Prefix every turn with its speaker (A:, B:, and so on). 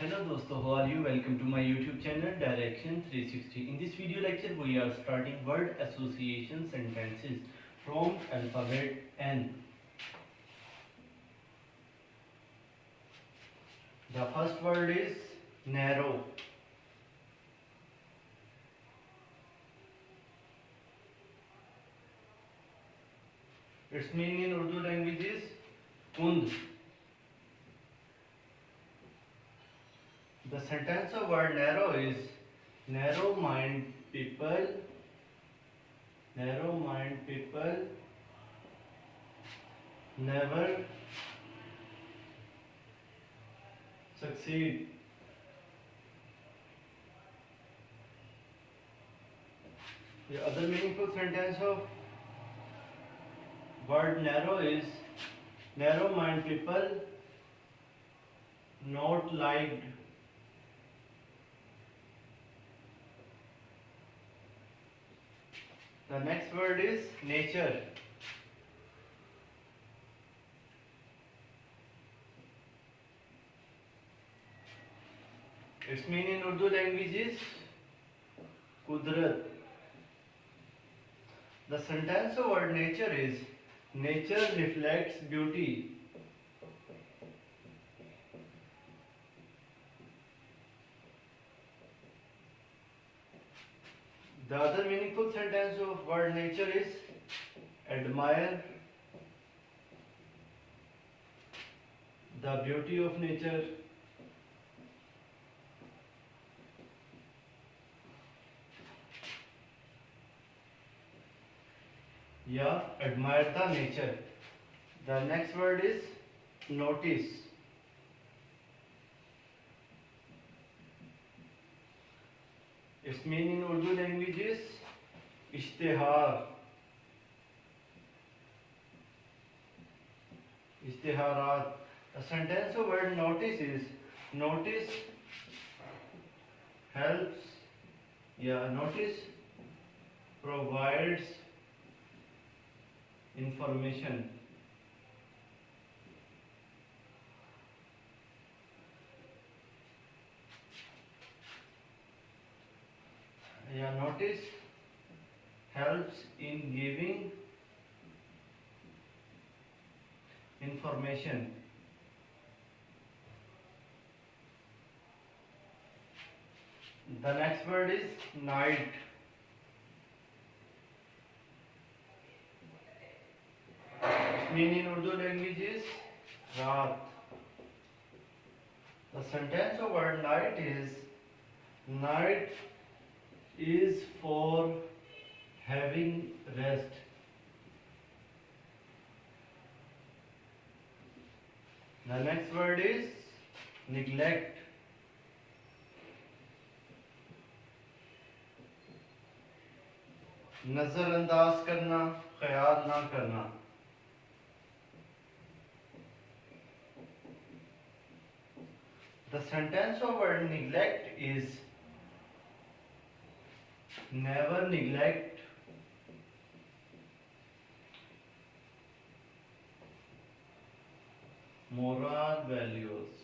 A: Hello दोस्तों, how are you? Welcome to my YouTube channel Direction 360. In this video lecture, we are starting word association sentences from alphabet N. The first word is narrow. Its meaning in Urdu language is kund. The sentence of word narrow is narrow-minded people never succeed. The other meaningful sentence of word narrow is narrow-minded people not liked. The next word is nature. Its meaning in Urdu language is kudrat. The sentence of word nature is nature reflects beauty. The other meaningful sentence of word nature is admire the beauty of nature. Yeah, admire the nature. The next word is notice. Its meaning in Urdu language is ishtihar. Ishtiharat. The sentence of word notice is notice helps. Notice provides information. Notice helps in giving information. The next word is night. Meaning in Urdu language is raat. The sentence of word night is for having rest. The next word is neglect. नजरअंदाज करना, ख्याल ना करना. The sentence of word neglect is never neglect moral values.